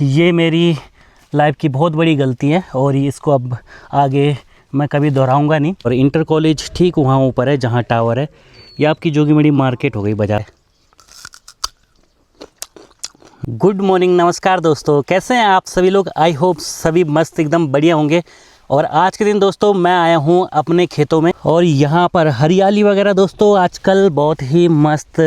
ये मेरी लाइफ की बहुत बड़ी गलती है और इसको अब आगे मैं कभी दोहराऊंगा नहीं। और इंटर कॉलेज ठीक वहाँ ऊपर है जहाँ टावर है। ये आपकी जोगीमढ़ी मार्केट हो गई बाजार। गुड मॉर्निंग, नमस्कार दोस्तों, कैसे हैं आप सभी लोग। आई होप सभी मस्त एकदम बढ़िया होंगे। और आज के दिन दोस्तों मैं आया हूँ अपने खेतों में और यहाँ पर हरियाली वगैरह दोस्तों आजकल बहुत ही मस्त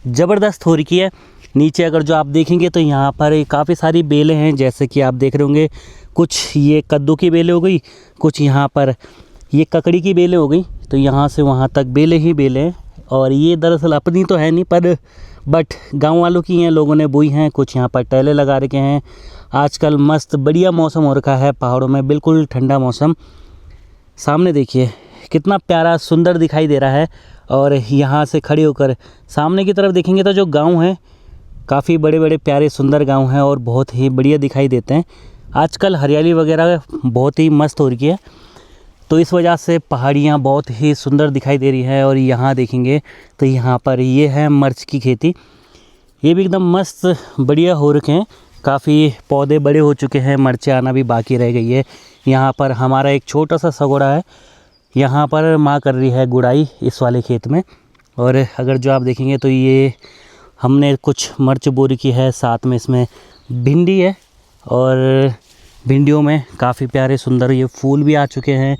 ज़बरदस्त हो रही है। नीचे अगर जो आप देखेंगे तो यहाँ पर काफ़ी सारी बेलें हैं, जैसे कि आप देख रहे होंगे। कुछ ये कद्दू की बेलें हो गई, कुछ यहाँ पर ये ककड़ी की बेलें हो गई। तो यहाँ से वहाँ तक बेलें ही बेलें हैं। और ये दरअसल अपनी तो है नहीं पर बट गांव वालों की हैं, लोगों ने बोई हैं। कुछ यहाँ पर टहले लगा रखे हैं। आजकल मस्त बढ़िया मौसम हो रखा है पहाड़ों में, बिल्कुल ठंडा मौसम। सामने देखिए कितना प्यारा सुंदर दिखाई दे रहा है। और यहाँ से खड़े होकर सामने की तरफ देखेंगे तो जो गांव है काफ़ी बड़े बड़े प्यारे सुंदर गांव हैं और बहुत ही बढ़िया दिखाई देते हैं। आजकल हरियाली वगैरह बहुत ही मस्त हो रही है, तो इस वजह से पहाड़ियाँ बहुत ही सुंदर दिखाई दे रही है। और यहाँ देखेंगे तो यहाँ पर ये है मिर्च की खेती। ये भी एकदम मस्त बढ़िया हो रखे हैं, काफ़ी पौधे बड़े हो चुके हैं, मिर्चें आना भी बाकी रह गई है। यहाँ पर हमारा एक छोटा सा सगोड़ा है, यहाँ पर माँ कर रही है गुड़ाई इस वाले खेत में। और अगर जो आप देखेंगे तो ये हमने कुछ मिर्च बोरी की है, साथ में इसमें भिंडी है। और भिंडियों में काफ़ी प्यारे सुंदर ये फूल भी आ चुके हैं,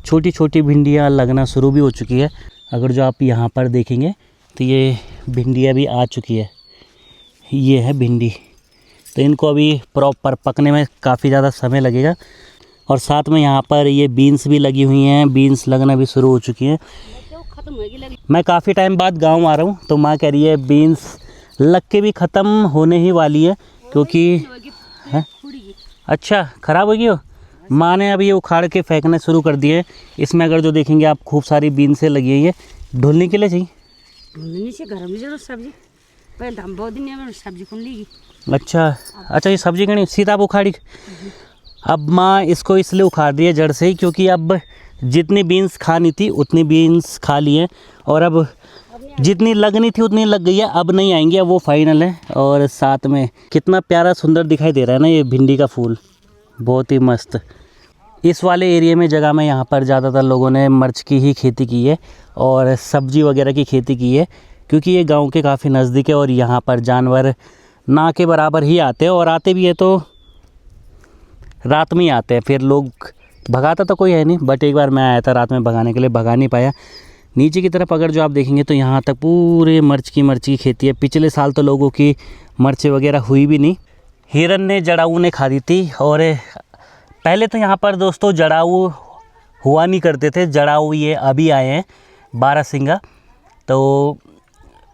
छोटी छोटी भिंडियाँ लगना शुरू भी हो चुकी है। अगर जो आप यहाँ पर देखेंगे तो ये भिंडियाँ भी आ चुकी है, ये है भिंडी। तो इनको अभी प्रॉपर पकने में काफ़ी ज़्यादा समय लगेगा। और साथ में यहाँ पर ये बीन्स भी लगी हुई हैं, बीन्स लगना भी शुरू हो चुकी हैं। मैं काफ़ी टाइम बाद गाँव आ रहा हूँ तो माँ कह रही है बीन्स लग के भी ख़त्म होने ही वाली है, क्योंकि है अच्छा ख़राब हो गई हो। माँ ने अभी ये उखाड़ के फेंकना शुरू कर दिए। इसमें अगर जो देखेंगे आप खूब सारी बीन्सें लगी हैं। ये ढोलने के लिए चाहिए, ढोलने से घर में जरूर सब्जी पहले हम बहुत दिन में सब्जी कौन लेगी। अच्छा ये सब्जी कहीं सीधा आप उखाड़ी। अब माँ इसको इसलिए उखाड़ दी है जड़ से ही, क्योंकि अब जितनी बीन्स खानी थी उतनी बीन्स खा ली है और अब जितनी लगनी थी उतनी लग गई है, अब नहीं आएंगे, अब वो फाइनल है। और साथ में कितना प्यारा सुंदर दिखाई दे रहा है ना ये भिंडी का फूल, बहुत ही मस्त। इस वाले एरिया में जगह में यहाँ पर ज़्यादातर लोगों ने मिर्च की ही खेती की है और सब्जी वगैरह की खेती की है, क्योंकि ये गांव के काफ़ी नज़दीक है और यहाँ पर जानवर ना के बराबर ही आते हैं। और आते भी है तो रात में ही आते हैं, फिर लोग भगाता तो कोई है नहीं, बट एक बार मैं आया था रात में भगाने के लिए, भगा नहीं पाया। नीचे की तरफ अगर जो आप देखेंगे तो यहाँ तक पूरे मिर्च की खेती है। पिछले साल तो लोगों की मिर्चें वगैरह हुई भी नहीं, हिरन ने जड़ाऊ ने खा दी थी। और पहले तो यहाँ पर दोस्तों जड़ाऊ हुआ नहीं करते थे, जड़ाऊ ये अभी आए हैं बारहसिंगा, तो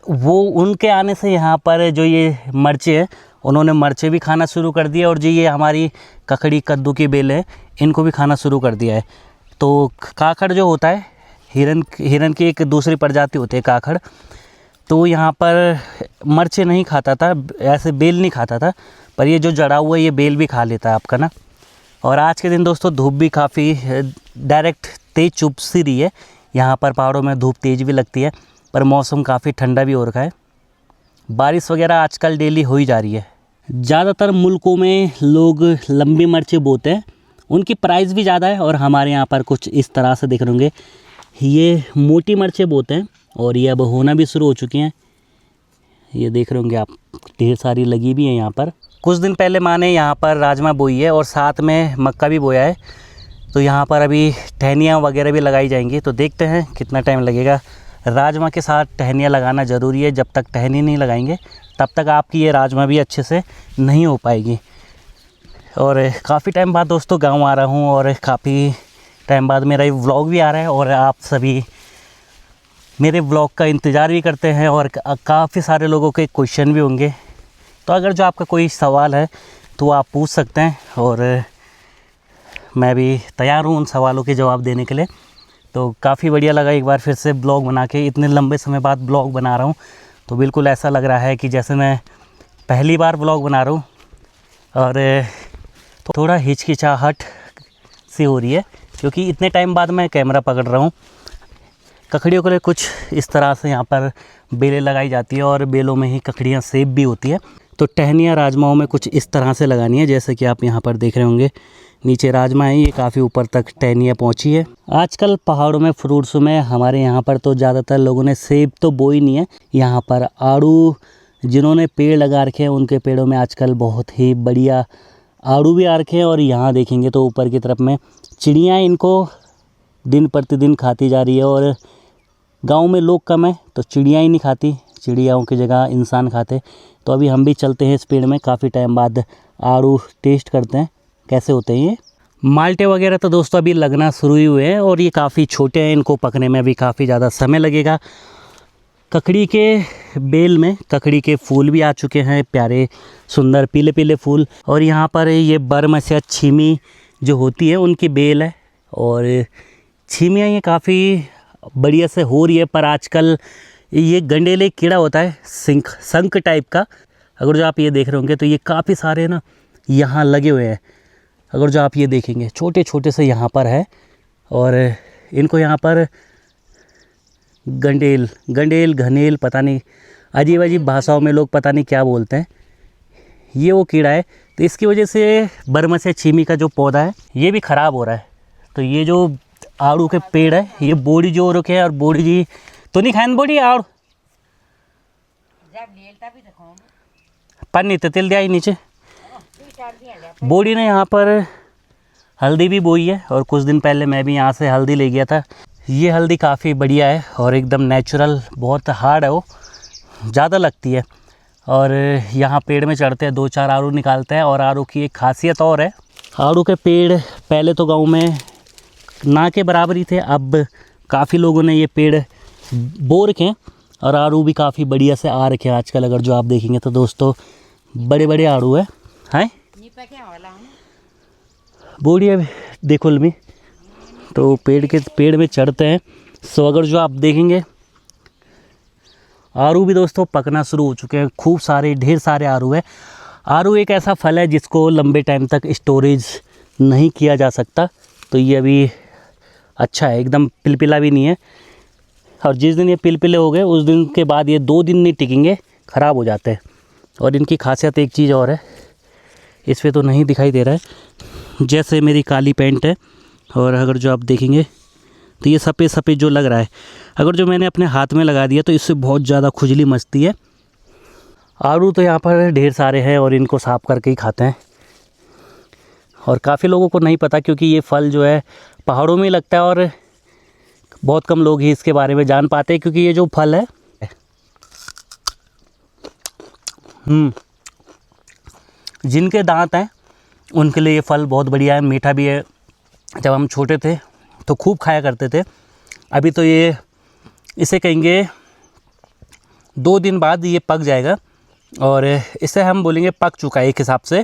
वो उनके आने से यहाँ पर जो ये मिर्चें हैं उन्होंने मिर्चें भी खाना शुरू कर दिया। और जो ये हमारी ककड़ी कद्दू की बेल है इनको भी खाना शुरू कर दिया है। तो काकड़ जो होता है हिरन की एक दूसरी प्रजाति होती है काकड़, तो यहाँ पर मिर्चें नहीं खाता था, ऐसे बेल नहीं खाता था, पर ये जो जड़ा हुआ है ये बेल भी खा लेता है आपका ना। और आज के दिन दोस्तों धूप भी काफ़ी डायरेक्ट तेज़ चुभ सी रही है। यहाँ पर पहाड़ों में धूप तेज़ भी लगती है, पर मौसम काफ़ी ठंडा भी हो रखा है। बारिश वगैरह आजकल डेली हो ही जा रही है। ज़्यादातर मुल्कों में लोग लंबी मिर्चें बोते हैं, उनकी प्राइस भी ज़्यादा है। और हमारे यहाँ पर कुछ इस तरह से देख रहे होंगे, ये मोटी मिर्चें बोते हैं और ये अब होना भी शुरू हो चुकी हैं। ये देख रहे होंगे आप, ढेर सारी लगी भी हैं यहाँ पर। कुछ दिन पहले माँ ने यहाँ पर राजमा बोई है और साथ में मक्का भी बोया है। तो यहाँ पर अभी टहनियाँ वगैरह भी लगाई जाएंगी, तो देखते हैं कितना टाइम लगेगा। राजमा के साथ टहनियाँ लगाना ज़रूरी है, जब तक टहनी नहीं लगाएंगे तब तक आपकी ये राजमा भी अच्छे से नहीं हो पाएगी। और काफ़ी टाइम बाद दोस्तों गाँव आ रहा हूँ और काफ़ी टाइम बाद मेरा ये व्लॉग भी आ रहा है और आप सभी मेरे व्लॉग का इंतज़ार भी करते हैं और काफ़ी सारे लोगों के क्वेश्चन भी होंगे। तो अगर जो आपका कोई सवाल है तो आप पूछ सकते हैं और मैं भी तैयार हूँ उन सवालों के जवाब देने के लिए। तो काफ़ी बढ़िया लगा एक बार फिर से ब्लॉग बना के, इतने लंबे समय बाद ब्लॉग बना रहा हूँ तो बिल्कुल ऐसा लग रहा है कि जैसे मैं पहली बार ब्लॉग बना रहा हूँ। और थोड़ा हिचकिचाहट सी हो रही है क्योंकि इतने टाइम बाद मैं कैमरा पकड़ रहा हूँ। ककड़ियों के लिए कुछ इस तरह से यहाँ पर बेलें लगाई जाती है और बेलों में ही ककड़ियाँ सेब भी होती है। तो टहनियाँ राजमाओं में कुछ इस तरह से लगानी है, जैसे कि आप यहाँ पर देख रहे होंगे नीचे राजमा है, ये काफ़ी ऊपर तक टहनियाँ पहुँची है। आजकल पहाड़ों में फ्रूट्स में हमारे यहाँ पर तो ज़्यादातर लोगों ने सेब तो बोई नहीं है, यहाँ पर आड़ू जिन्होंने पेड़ लगा रखे हैं उनके पेड़ों में आजकल बहुत ही बढ़िया आड़ू भी आ रखे हैं। और यहाँ देखेंगे तो ऊपर की तरफ में चिड़ियाँ इनको दिन प्रतिदिन खाती जा रही है। और गांव में लोग कम है तो चिड़ियाँ ही नहीं खाती, चिड़ियाओं की जगह इंसान खाते। तो अभी हम भी चलते हैं इस पेड़ में, काफ़ी टाइम बाद आड़ू टेस्ट करते हैं कैसे होते हैं ये। माल्टे वगैरह तो दोस्तों अभी लगना शुरू ही हुए हैं और ये काफ़ी छोटे हैं, इनको पकने में अभी काफ़ी ज़्यादा समय लगेगा। ककड़ी के बेल में ककड़ी के फूल भी आ चुके हैं, प्यारे सुंदर पीले पीले फूल। और यहाँ पर ये बरमस या छीमी जो होती है उनकी बेल है। और छीमियाँ ये काफ़ी बढ़िया से हो रही है, पर आजकल ये गंडेले कीड़ा होता है संक टाइप का, अगर जो आप ये देख रहे होंगे तो ये काफ़ी सारे ना यहाँ लगे हुए हैं। अगर जो आप ये देखेंगे छोटे छोटे से यहाँ पर है, और इनको यहाँ पर गंडेल घनेल पता नहीं अजीब अजीब भाषाओं में लोग पता नहीं क्या बोलते हैं। ये वो कीड़ा है, तो इसकी वजह से बरमस या छीमी का जो पौधा है ये भी ख़राब हो रहा है। तो ये जो आड़ू के पेड़ है ये बोड़ी जो रखे है, और बोड़ी जी तो नहीं खाए बोड़ी आड़ पन्नी तो तिल दिया ही नीचे। बोड़ी ने यहाँ पर हल्दी भी बोई है, और कुछ दिन पहले मैं भी यहाँ से हल्दी ले गया था। ये हल्दी काफ़ी बढ़िया है और एकदम नेचुरल, बहुत हार्ड है, वो ज़्यादा लगती है। और यहाँ पेड़ में चढ़ते हैं 2-4 आड़ू निकालते हैं। और आड़ू की एक खासियत और है, आड़ू के पेड़ पहले तो गांव में ना के बराबर ही थे, अब काफ़ी लोगों ने ये पेड़ बो रखे हैं और आड़ू भी काफ़ी बढ़िया से आ रखे हैं आजकल। अगर जो आप देखेंगे तो दोस्तों बड़े बड़े आड़ू है। बोड़ी है देखो लमी, तो पेड़ में चढ़ते हैं। सो अगर जो आप देखेंगे आड़ू भी दोस्तों पकना शुरू हो चुके हैं, खूब सारे ढेर सारे आड़ू है। आड़ू एक ऐसा फल है जिसको लंबे टाइम तक स्टोरेज नहीं किया जा सकता, तो ये अभी अच्छा है, एकदम पिलपिला भी नहीं है। और जिस दिन ये पिलपिले हो गए उस दिन के बाद ये 2 दिन नहीं टिकेंगे, ख़राब हो जाते हैं। और इनकी खासियत एक चीज़ और है, इस पर तो नहीं दिखाई दे रहा है, जैसे मेरी काली पैंट है और अगर जो आप देखेंगे तो ये सफ़ेद सफ़ेद जो लग रहा है, अगर जो मैंने अपने हाथ में लगा दिया तो इससे बहुत ज़्यादा खुजली मचती है। आड़ू तो यहाँ पर ढेर सारे हैं और इनको साफ़ करके ही खाते हैं। और काफ़ी लोगों को नहीं पता, क्योंकि ये फल जो है पहाड़ों में लगता है और बहुत कम लोग ही इसके बारे में जान पाते हैं। क्योंकि ये जो फल है जिनके दांत हैं उनके लिए ये फल बहुत बढ़िया है, मीठा भी है। जब हम छोटे थे तो खूब खाया करते थे। अभी तो ये इसे कहेंगे 2 दिन बाद ये पक जाएगा, और इसे हम बोलेंगे पक चुका है एक हिसाब से।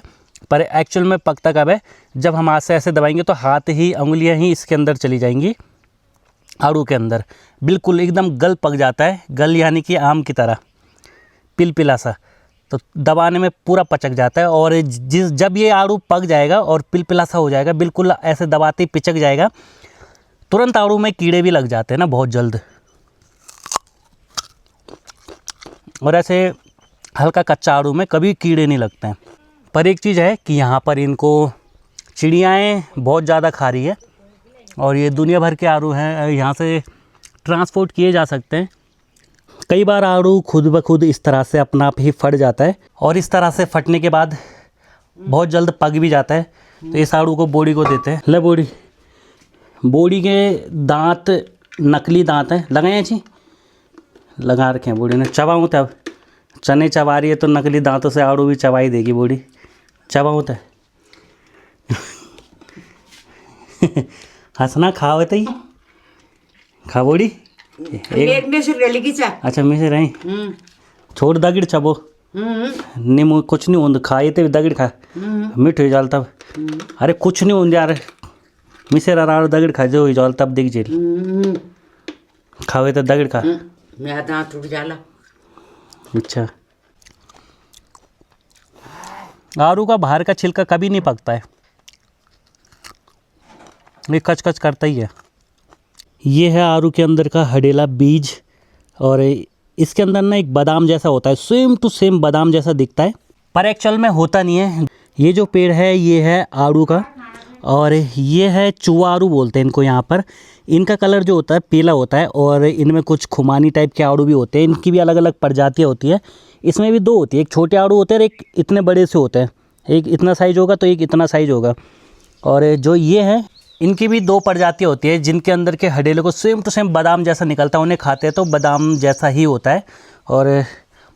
पर एक्चुअल में पकता कब है, जब हम हाथ से ऐसे दबाएंगे तो हाथ ही उंगलियां ही इसके अंदर चली जाएंगी, आड़ू के अंदर बिल्कुल एकदम गल पक जाता है। गल यानी कि आम की तरह पिलपिला सा, तो दबाने में पूरा पचक जाता है। और जब ये आड़ू पक जाएगा और पिलपिला सा हो जाएगा, बिल्कुल ऐसे दबाते ही पिचक जाएगा, तुरंत आड़ू में कीड़े भी लग जाते हैं ना बहुत जल्द। और ऐसे हल्का कच्चा आड़ू में कभी कीड़े नहीं लगते हैं। पर एक चीज़ है कि यहाँ पर इनको चिड़ियाएँ बहुत ज़्यादा खा रही है, और ये दुनिया भर के आड़ू हैं, यहाँ से ट्रांसपोर्ट किए जा सकते हैं। कई बार आड़ू खुद ब खुद इस तरह से अपना आप ही फट जाता है, और इस तरह से फटने के बाद बहुत जल्द पक भी जाता है। तो इस आड़ू को बोड़ी को देते हैं। ले बोड़ी के दांत नकली दांत हैं, लगाए जी लगा रखे हैं बोड़ी ने। चबाऊँ तब चने चबा रही है तो नकली दांतों से आड़ू भी चबाई देगी बोड़ी। चबाऊँ तब हंसना खाओ तो ही खा बोड़ी एक में से रली की चा। अच्छा में से रही छोड़ दगड़ चबो नहीं कुछ नहीं होता, खाए तो दगड़ खा मिठ हो जाल तब। अरे कुछ नहीं होता यार, मिसे राड़ दगड़ खा जो हो जाल तब दिख जेल खावे तो दगड़ खा मेरा दांत टूट जाला। अच्छा, आड़ू का बाहर का छिलका कभी नहीं पकता है, ये कच कच करता ही है। ये है आड़ू के अंदर का हडेला बीज, और इसके अंदर ना एक बादाम जैसा होता है, सेम टू सेम बादाम जैसा दिखता है। पर एक्चुअल में होता नहीं है। ये जो पेड़ है ये है आड़ू का, और ये है चुवारू बोलते हैं इनको यहाँ पर। इनका कलर जो होता है पीला होता है, और इनमें कुछ खुमानी टाइप के आड़ू भी होते हैं। इनकी भी अलग अलग प्रजातियाँ होती है। इसमें भी दो होती है, एक छोटे आड़ू होते हैं और एक इतने बड़े से होते हैं। एक इतना साइज़ होगा तो एक इतना साइज़ होगा। और जो ये है इनकी भी दो प्रजातियाँ होती है, जिनके अंदर के हडेले को सेम टू सेम बादाम जैसा निकलता है। उन्हें खाते हैं तो बादाम जैसा ही होता है और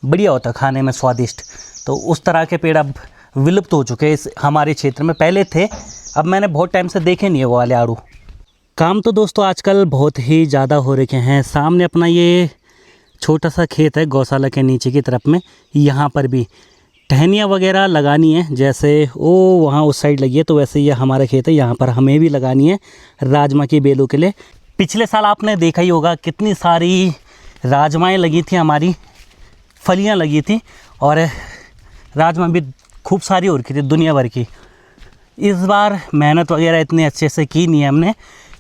बढ़िया होता है खाने में, स्वादिष्ट। तो उस तरह के पेड़ अब विलुप्त हो चुके हैं इस हमारे क्षेत्र में। पहले थे, अब मैंने बहुत टाइम से देखे नहीं है वो वाले आड़ू। काम तो दोस्तों आजकल बहुत ही ज़्यादा हो रखे हैं। सामने अपना ये छोटा सा खेत है गौशाला के नीचे की तरफ में, यहाँ पर भी टहनियाँ वगैरह लगानी है। जैसे वो वहाँ उस साइड लगी है, तो वैसे ये हमारा खेत है, यहाँ पर हमें भी लगानी है राजमा की बेलों के लिए। पिछले साल आपने देखा ही होगा कितनी सारी राजमाएँ लगी थी, हमारी फलियाँ लगी थी, और राजमा भी खूब सारी हो रखी थी दुनिया भर की। इस बार मेहनत वगैरह इतने अच्छे से की नहीं है हमने,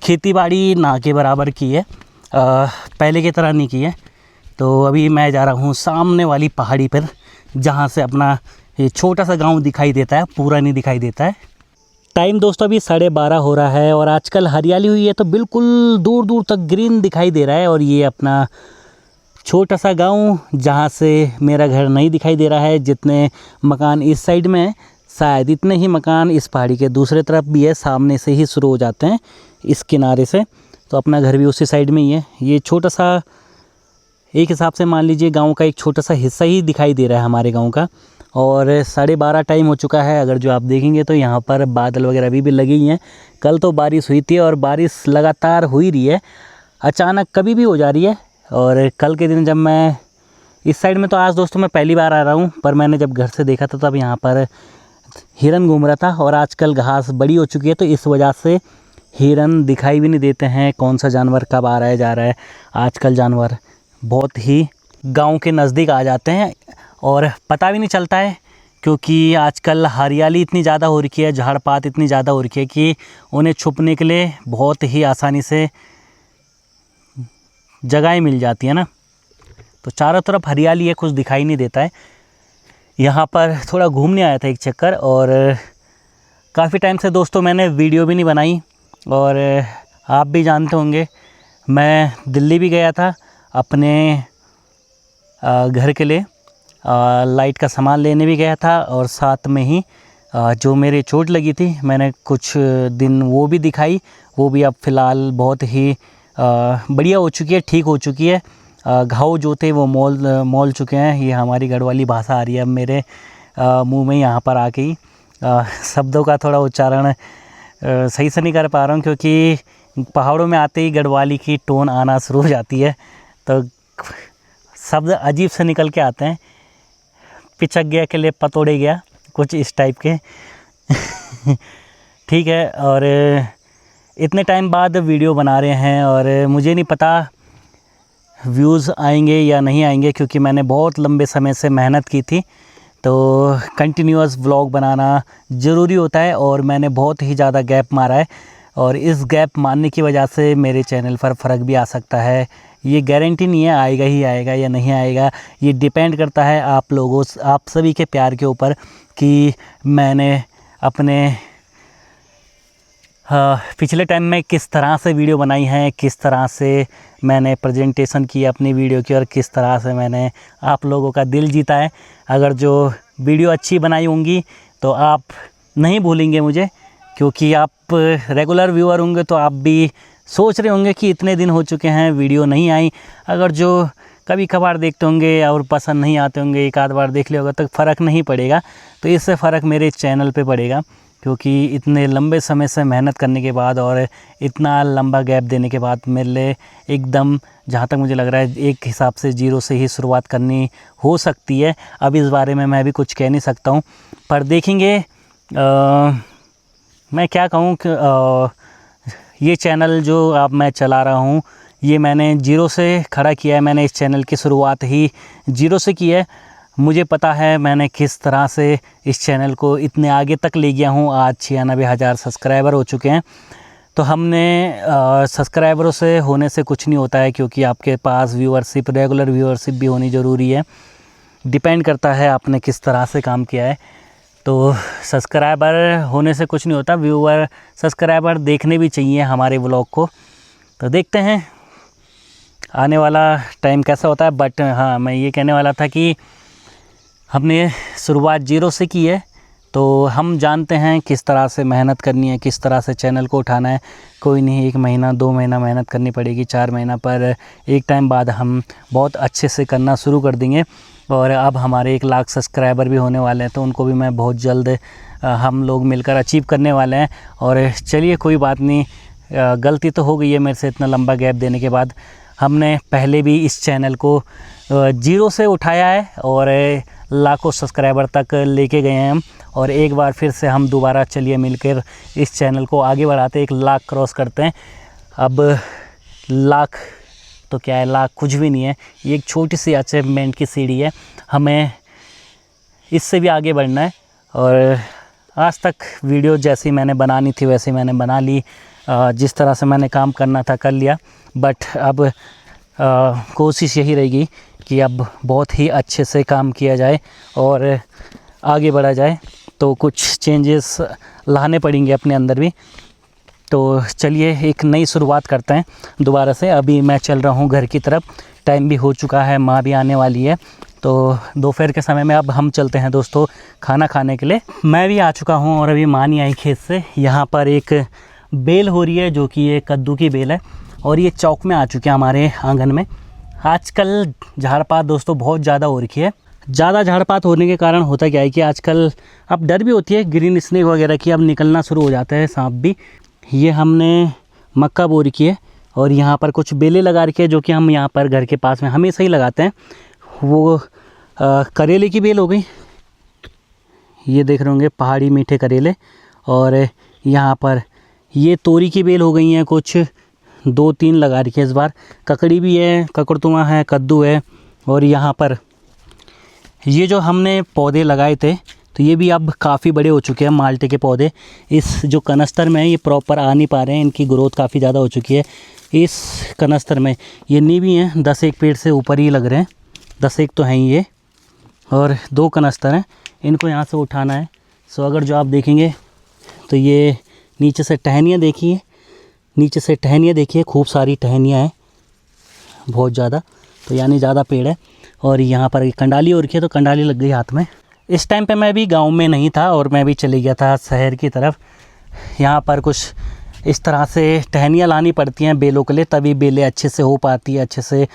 खेती बाड़ी ना के बराबर की है, पहले की तरह नहीं की है। तो अभी मैं जा रहा हूँ सामने वाली पहाड़ी पर, जहाँ से अपना ये छोटा सा गांव दिखाई देता है, पूरा नहीं दिखाई देता है। टाइम दोस्तों अभी 12:30 हो रहा है, और आजकल हरियाली हुई है तो बिल्कुल दूर दूर तक ग्रीन दिखाई दे रहा है। और ये अपना छोटा सा गांव, जहाँ से मेरा घर नहीं दिखाई दे रहा है। जितने मकान इस साइड में है, शायद इतने ही मकान इस पहाड़ी के दूसरे तरफ भी है। सामने से ही शुरू हो जाते हैं इस किनारे से, तो अपना घर भी उसी साइड में ही है। ये छोटा सा, एक हिसाब से मान लीजिए गांव का एक छोटा सा हिस्सा ही दिखाई दे रहा है हमारे गांव का। और 12:30 टाइम हो चुका है। अगर जो आप देखेंगे तो यहाँ पर बादल वगैरह भी लगे ही हैं। कल तो बारिश हुई थी, और बारिश लगातार हो ही रही है, अचानक कभी भी हो जा रही है। और कल के दिन जब मैं इस साइड में, तो आज दोस्तों मैं पहली बार आ रहा हूँ, पर मैंने जब घर से देखा था तब यहाँ पर हिरन घूम रहा था। और आजकल घास बड़ी हो चुकी है, तो इस वजह से हिरन दिखाई भी नहीं देते हैं। कौन सा जानवर कब आ रहा है जा रहा है। आजकल जानवर बहुत ही गांव के नज़दीक आ जाते हैं और पता भी नहीं चलता है, क्योंकि आजकल हरियाली इतनी ज़्यादा हो रखी है, झाड़ पात इतनी ज़्यादा हो रखी है कि उन्हें छुपने के लिए बहुत ही आसानी से जगहें मिल जाती है ना। तो चारों तरफ हरियाली है, कुछ दिखाई नहीं देता है। यहाँ पर थोड़ा घूमने आया था एक चक्कर, और काफ़ी टाइम से दोस्तों मैंने वीडियो भी नहीं बनाई। और आप भी जानते होंगे मैं दिल्ली भी गया था अपने घर के लिए, लाइट का सामान लेने भी गया था, और साथ में ही जो मेरे चोट लगी थी मैंने कुछ दिन वो भी दिखाई। वो भी अब फ़िलहाल बहुत ही बढ़िया हो चुकी है, ठीक हो चुकी है। घाव जो थे वो मोल चुके हैं। ये हमारी गढ़वाली भाषा आ रही है अब मेरे मुंह में यहाँ पर आके ही। शब्दों का थोड़ा उच्चारण सही से नहीं कर पा रहा हूँ, क्योंकि पहाड़ों में आते ही गढ़वाली की टोन आना शुरू हो जाती है, तो शब्द अजीब से निकल के आते हैं। पिचक गया के लिए पतोड़े गया, कुछ इस टाइप के। ठीक है, और इतने टाइम बाद वीडियो बना रहे हैं, और मुझे नहीं पता व्यूज़ आएंगे या नहीं आएंगे, क्योंकि मैंने बहुत लंबे समय से मेहनत की थी। तो कंटिन्यूअस व्लॉग बनाना ज़रूरी होता है, और मैंने बहुत ही ज़्यादा गैप मारा है, और इस गैप मारने की वजह से मेरे चैनल पर फ़र्क भी आ सकता है। ये गारंटी नहीं है आएगा ही आएगा या नहीं आएगा, ये डिपेंड करता है आप लोगों, आप सभी के प्यार के ऊपर, कि मैंने अपने पिछले टाइम में किस तरह से वीडियो बनाई है, किस तरह से मैंने प्रेजेंटेशन की अपनी वीडियो की, और किस तरह से मैंने आप लोगों का दिल जीता है। अगर जो वीडियो अच्छी बनाई होंगी तो आप नहीं भूलेंगे मुझे, क्योंकि आप रेगुलर व्यूअर होंगे तो आप भी सोच रहे होंगे कि इतने दिन हो चुके हैं वीडियो नहीं आई। अगर जो कभी कभार देखते होंगे और पसंद नहीं आते होंगे, एक आध बार देख लिया होगा, तो फ़र्क नहीं पड़ेगा। तो इससे फ़र्क मेरे चैनल पे पड़ेगा, क्योंकि इतने लंबे समय से मेहनत करने के बाद और इतना लंबा गैप देने के बाद मेरे लिए एकदम, जहाँ तक मुझे लग रहा है, एक हिसाब से ज़ीरो से ही शुरुआत करनी हो सकती है। अब इस बारे में मैं भी कुछ कह नहीं सकता हूँ, पर देखेंगे। मैं क्या कहूँ कि ये चैनल जो अब मैं चला रहा हूँ, ये मैंने ज़ीरो से खड़ा किया है। मैंने इस चैनल की शुरुआत ही ज़ीरो से की है। मुझे पता है मैंने किस तरह से इस चैनल को इतने आगे तक ले गया हूँ। आज 96,000 सब्सक्राइबर हो चुके हैं। तो हमने सब्सक्राइबरों से होने से कुछ नहीं होता है, क्योंकि आपके पास व्यूअरशिप, रेगुलर व्यूअरशिप भी होनी ज़रूरी है। डिपेंड करता है आपने किस तरह से काम किया है। तो सब्सक्राइबर होने से कुछ नहीं होता, व्यूअर सब्सक्राइबर देखने भी चाहिए हमारे व्लॉग को। तो देखते हैं आने वाला टाइम कैसा होता है। बट हाँ, मैं ये कहने वाला था कि हमने शुरुआत 0 से की है, तो हम जानते हैं किस तरह से मेहनत करनी है, किस तरह से चैनल को उठाना है। कोई नहीं 1 महीना 2 महीना मेहनत करनी पड़ेगी, 4 महीना, पर एक टाइम बाद हम बहुत अच्छे से करना शुरू कर देंगे। और अब हमारे 1 लाख सब्सक्राइबर भी होने वाले हैं, तो उनको भी मैं बहुत जल्द हम लोग मिलकर अचीव करने वाले हैं। और चलिए कोई बात नहीं, गलती तो हो गई है मेरे से इतना लंबा गैप देने के बाद। हमने पहले भी इस चैनल को 0 से उठाया है और लाखों सब्सक्राइबर तक लेके गए हैं हम। और एक बार फिर से हम दोबारा चलिए मिलकर इस चैनल को आगे बढ़ाते, 1 लाख क्रॉस करते हैं। अब लाख तो क्या है, लाख कुछ भी नहीं है, ये एक छोटी सी अचीवमेंट की सीढ़ी है। हमें इससे भी आगे बढ़ना है। और आज तक वीडियो जैसी मैंने बनानी थी वैसे मैंने बना ली, जिस तरह से मैंने काम करना था कर लिया। बट अब कोशिश यही रहेगी कि अब बहुत ही अच्छे से काम किया जाए और आगे बढ़ा जाए। तो कुछ चेंजेस लाने पड़ेंगे अपने अंदर भी। तो चलिए एक नई शुरुआत करते हैं दोबारा से। अभी मैं चल रहा हूँ घर की तरफ, टाइम भी हो चुका है, माँ भी आने वाली है। तो दोपहर के समय में अब हम चलते हैं दोस्तों खाना खाने के लिए। मैं भी आ चुका हूँ और अभी माँ नहीं आई खेत से। यहाँ पर एक बेल हो रही है जो कि ये कद्दू की बेल है, और ये चौक में आ चुके हैं हमारे आंगन में। आजकल झाड़पात दोस्तों बहुत ज़्यादा हो रखी है। ज़्यादा झाड़पात होने के कारण होता क्या है कि आजकल अब डर भी होती है ग्रीन स्नेक वगैरह की, अब निकलना शुरू हो जाता है, सांप भी। ये हमने मक्का बो रखी है और यहाँ पर कुछ बेलें लगा रखी है जो कि हम यहाँ पर घर के पास में हमेशा ही लगाते हैं। वो करेले की बेल हो गई, ये देख रहे होंगे पहाड़ी मीठे करेले। और यहाँ पर ये तोरी की बेल हो गई हैं, कुछ 2-3 लगा रखी है इस बार। ककड़ी भी है, ककड़तुआ है, कद्दू है। और यहाँ पर ये जो हमने पौधे लगाए थे तो ये भी अब काफ़ी बड़े हो चुके हैं, माल्टे के पौधे। इस जो कनस्तर में है ये प्रॉपर आ नहीं पा रहे हैं, इनकी ग्रोथ काफ़ी ज़्यादा हो चुकी है। इस कनस्तर में ये नींवी हैं, 10 पेड़ से ऊपर ही लग रहे हैं, 10 तो हैं ही ये, और 2 कनस्तर हैं, इनको यहाँ से उठाना है। सो अगर जो आप देखेंगे तो ये नीचे से टहनियाँ देखिए, नीचे से टहनियाँ देखिए, खूब सारी टहनियाँ हैं, बहुत ज़्यादा, तो यानी ज़्यादा पेड़ है। और यहाँ पर कंडाली हो रखी है, तो कंडाली लग गई हाथ में। इस टाइम पे मैं भी गांव में नहीं था और मैं भी चले गया था शहर की तरफ। यहाँ पर कुछ इस तरह से टहनियाँ लानी पड़ती हैं बेलों के लिए, तभी बेलें अच्छे से हो पाती है, अच्छे से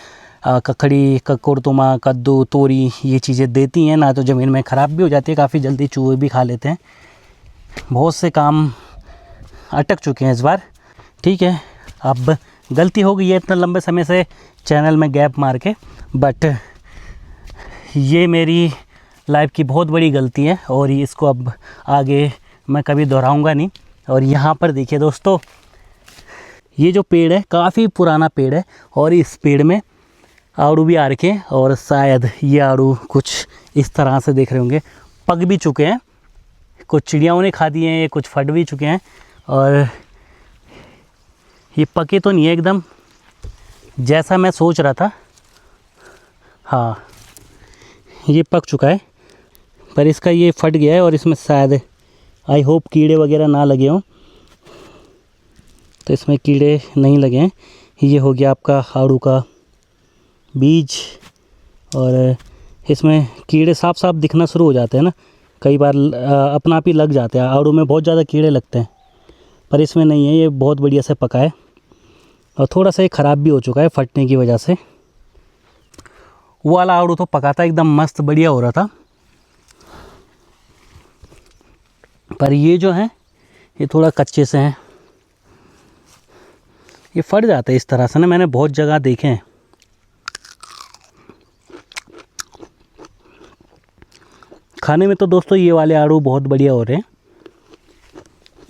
ककड़ी, ककड़तुआ, कद्दू, तोरी ये चीज़ें देती हैं, ना तो ज़मीन में ख़राब भी हो जाती है, काफ़ी जल्दी चूहे भी खा लेते हैं। बहुत से काम अटक चुके हैं इस बार। ठीक है, अब गलती हो गई है इतना लंबे समय से चैनल में गैप मार के, बट ये मेरी लाइफ की बहुत बड़ी गलती है और इसको अब आगे मैं कभी दोहराऊंगा नहीं। और यहाँ पर देखिए दोस्तों, ये जो पेड़ है काफ़ी पुराना पेड़ है और इस पेड़ में आड़ू भी आ रखे हैं, और शायद ये आड़ू कुछ इस तरह से देख रहे होंगे पक भी चुके हैं, कुछ चिड़ियाओं ने खा दिए हैं, कुछ फट भी चुके हैं। और ये पके तो नहीं है एकदम जैसा मैं सोच रहा था। हाँ, ये पक चुका है, पर इसका ये फट गया है और इसमें शायद आई होप कीड़े वगैरह ना लगे हों, तो इसमें कीड़े नहीं लगे हैं। ये हो गया आपका आड़ू का बीज, और इसमें कीड़े साफ साफ दिखना शुरू हो जाते हैं ना, कई बार अपना आप ही लग जाते हैं। आड़ू में बहुत ज़्यादा कीड़े लगते हैं, पर इसमें नहीं है, ये बहुत बढ़िया से पका है। और थोड़ा सा ये ख़राब भी हो चुका है फटने की वजह से। वो वाला आड़ू तो पका था एकदम मस्त बढ़िया हो रहा था, पर ये जो है ये थोड़ा कच्चे से हैं, ये फट जाते हैं इस तरह से ना, मैंने बहुत जगह देखे हैं। खाने में तो दोस्तों ये वाले आड़ू बहुत बढ़िया हो रहे हैं।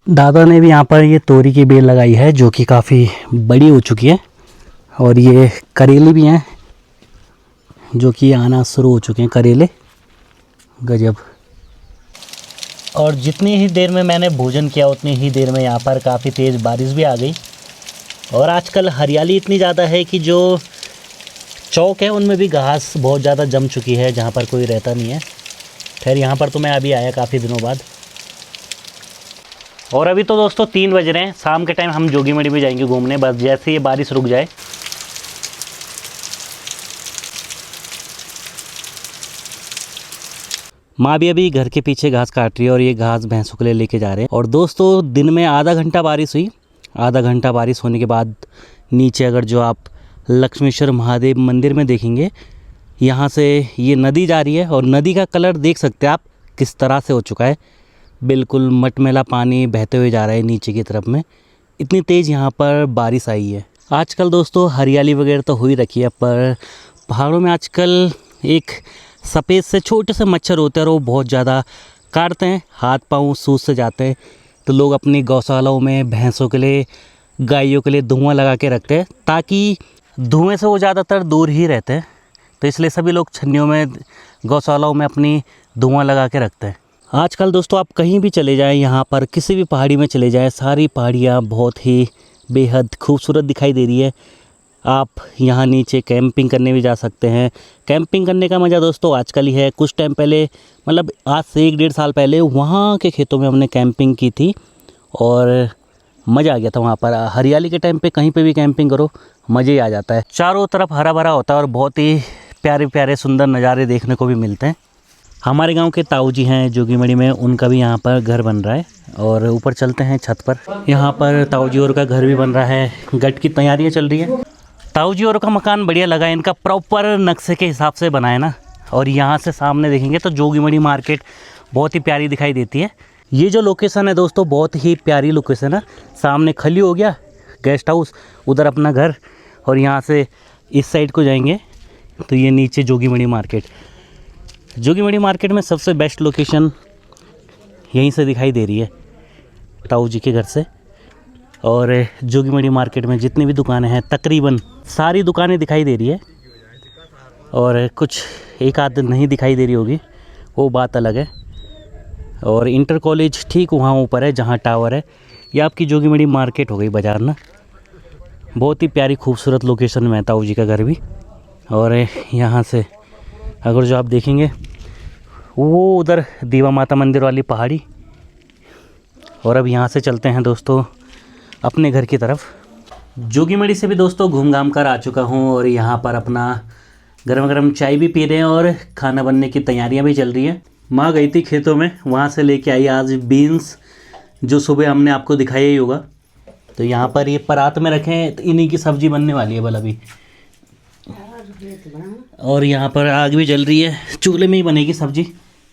दादा ने भी यहाँ पर ये तोरी की बेल लगाई है जो कि काफ़ी बड़ी हो चुकी है, और ये करेले भी हैं जो कि आना शुरू हो चुके हैं, करेले गजब। और जितनी ही देर में मैंने भोजन किया उतनी ही देर में यहाँ पर काफ़ी तेज़ बारिश भी आ गई। और आजकल हरियाली इतनी ज़्यादा है कि जो चौक है उनमें भी घास बहुत ज़्यादा जम चुकी है, जहाँ पर कोई रहता नहीं है। खैर यहाँ पर तो मैं अभी आया काफ़ी दिनों बाद। और अभी तो दोस्तों 3 बज रहे हैं, शाम के टाइम हम जोगीमढ़ी भी जाएंगे घूमने, बस जैसे ये बारिश रुक जाए। माँ भी अभी घर के पीछे घास काट रही है और ये घास भैंसों के लिए लेके जा रहे हैं। और दोस्तों दिन में आधा घंटा बारिश हुई, आधा घंटा बारिश होने के बाद नीचे अगर जो आप लक्ष्मेश्वर महादेव मंदिर में देखेंगे, यहाँ से ये नदी जा रही है और नदी का कलर देख सकते हैं आप किस तरह से हो चुका है, बिल्कुल मटमैला पानी बहते हुए जा रहा है नीचे की तरफ में। इतनी तेज़ यहाँ पर बारिश आई है। आजकल दोस्तों हरियाली वगैरह तो हो ही रखी है, पर पहाड़ों में आजकल एक सफ़ेद से छोटे से मच्छर होते हैं और वो बहुत ज़्यादा काटते हैं, हाथ पाँव सूज से जाते हैं। तो लोग अपनी गौशालाओं में भैंसों के लिए, गायों के लिए धुआं लगा के रखते हैं, ताकि धुएं से वो ज़्यादातर दूर ही रहते हैं। तो इसलिए सभी लोग छन्नियों में, गौशालाओं में अपनी धुआं लगा के रखते हैं। आजकल दोस्तों आप कहीं भी चले जाएं, यहाँ पर किसी भी पहाड़ी में चले जाएं, सारी पहाड़ियाँ बहुत ही बेहद खूबसूरत दिखाई दे रही है। आप यहाँ नीचे कैंपिंग करने भी जा सकते हैं। कैंपिंग करने का मज़ा दोस्तों आजकल ही है। कुछ टाइम पहले, मतलब आज से 1-1.5 साल पहले वहाँ के खेतों में हमने कैंपिंग की थी और मज़ा आ गया था वहाँ पर। हरियाली के टाइम पे कहीं पे भी कैंपिंग करो, मज़े ही आ जाता है। चारों तरफ हरा भरा होता है और बहुत ही प्यारे प्यारे सुंदर नज़ारे देखने को भी मिलते हैं। हमारे गांव के ताऊ जी हैं जोगीमढ़ी में, उनका भी यहाँ पर घर बन रहा है और ऊपर चलते हैं छत पर। यहाँ पर ताऊ जी और का घर भी बन रहा है, गट की तैयारियाँ चल रही है। ताऊ जी और का मकान बढ़िया लगा है, इनका प्रॉपर नक्शे के हिसाब से बना है ना। और यहाँ से सामने देखेंगे तो जोगीमढ़ी मार्केट बहुत ही प्यारी दिखाई देती है। ये जो लोकेशन है दोस्तों बहुत ही प्यारी लोकेशन है। सामने खली हो गया गेस्ट हाउस, उधर अपना घर, और यहाँ से इस साइड को जाएंगे तो ये नीचे जोगीमढ़ी मार्केट। जोगीमढ़ी मार्केट में सबसे बेस्ट लोकेशन यहीं से दिखाई दे रही है, ताऊ जी के घर से। और जोगीमढ़ी मार्केट में जितनी भी दुकानें हैं तकरीबन सारी दुकानें दिखाई दे रही है, और कुछ एक आध नहीं दिखाई दे रही होगी, वो बात अलग है। और इंटर कॉलेज ठीक वहाँ ऊपर है जहाँ टावर है। ये आपकी जोगीमढ़ी मार्केट हो गई, बाज़ार ना। बहुत ही प्यारी खूबसूरत लोकेशन में है ताऊ जी का घर भी। और यहाँ से अगर जो आप देखेंगे वो उधर दीवा माता मंदिर वाली पहाड़ी। और अब यहाँ से चलते हैं दोस्तों अपने घर की तरफ। जोगीमढ़ी से भी दोस्तों घूम घाम कर आ चुका हूँ और यहाँ पर अपना गरम गरम चाय भी पी रहे हैं और खाना बनने की तैयारियाँ भी चल रही हैं। माँ गई थी खेतों में, वहाँ से लेके आई आज बीन्स, जो सुबह हमने आपको दिखाया ही होगा। तो यहाँ पर ये परात में रखें, तो इन्हीं की सब्ज़ी बनने वाली है बल अभी। और यहाँ पर आग भी जल रही है, चूल्हे में ही बनेगी सब्ज़ी,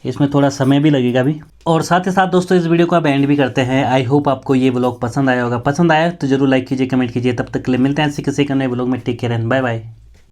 इसमें थोड़ा समय भी लगेगा अभी। और साथ ही साथ दोस्तों इस वीडियो को आप एंड भी करते हैं। आई होप आपको ये व्लॉग पसंद आया होगा। पसंद आया तो जरूर लाइक कीजिए, कमेंट कीजिए। तब तक के लिए मिलते हैं ऐसे किसी नए व्लॉग में। Take care and bye bye.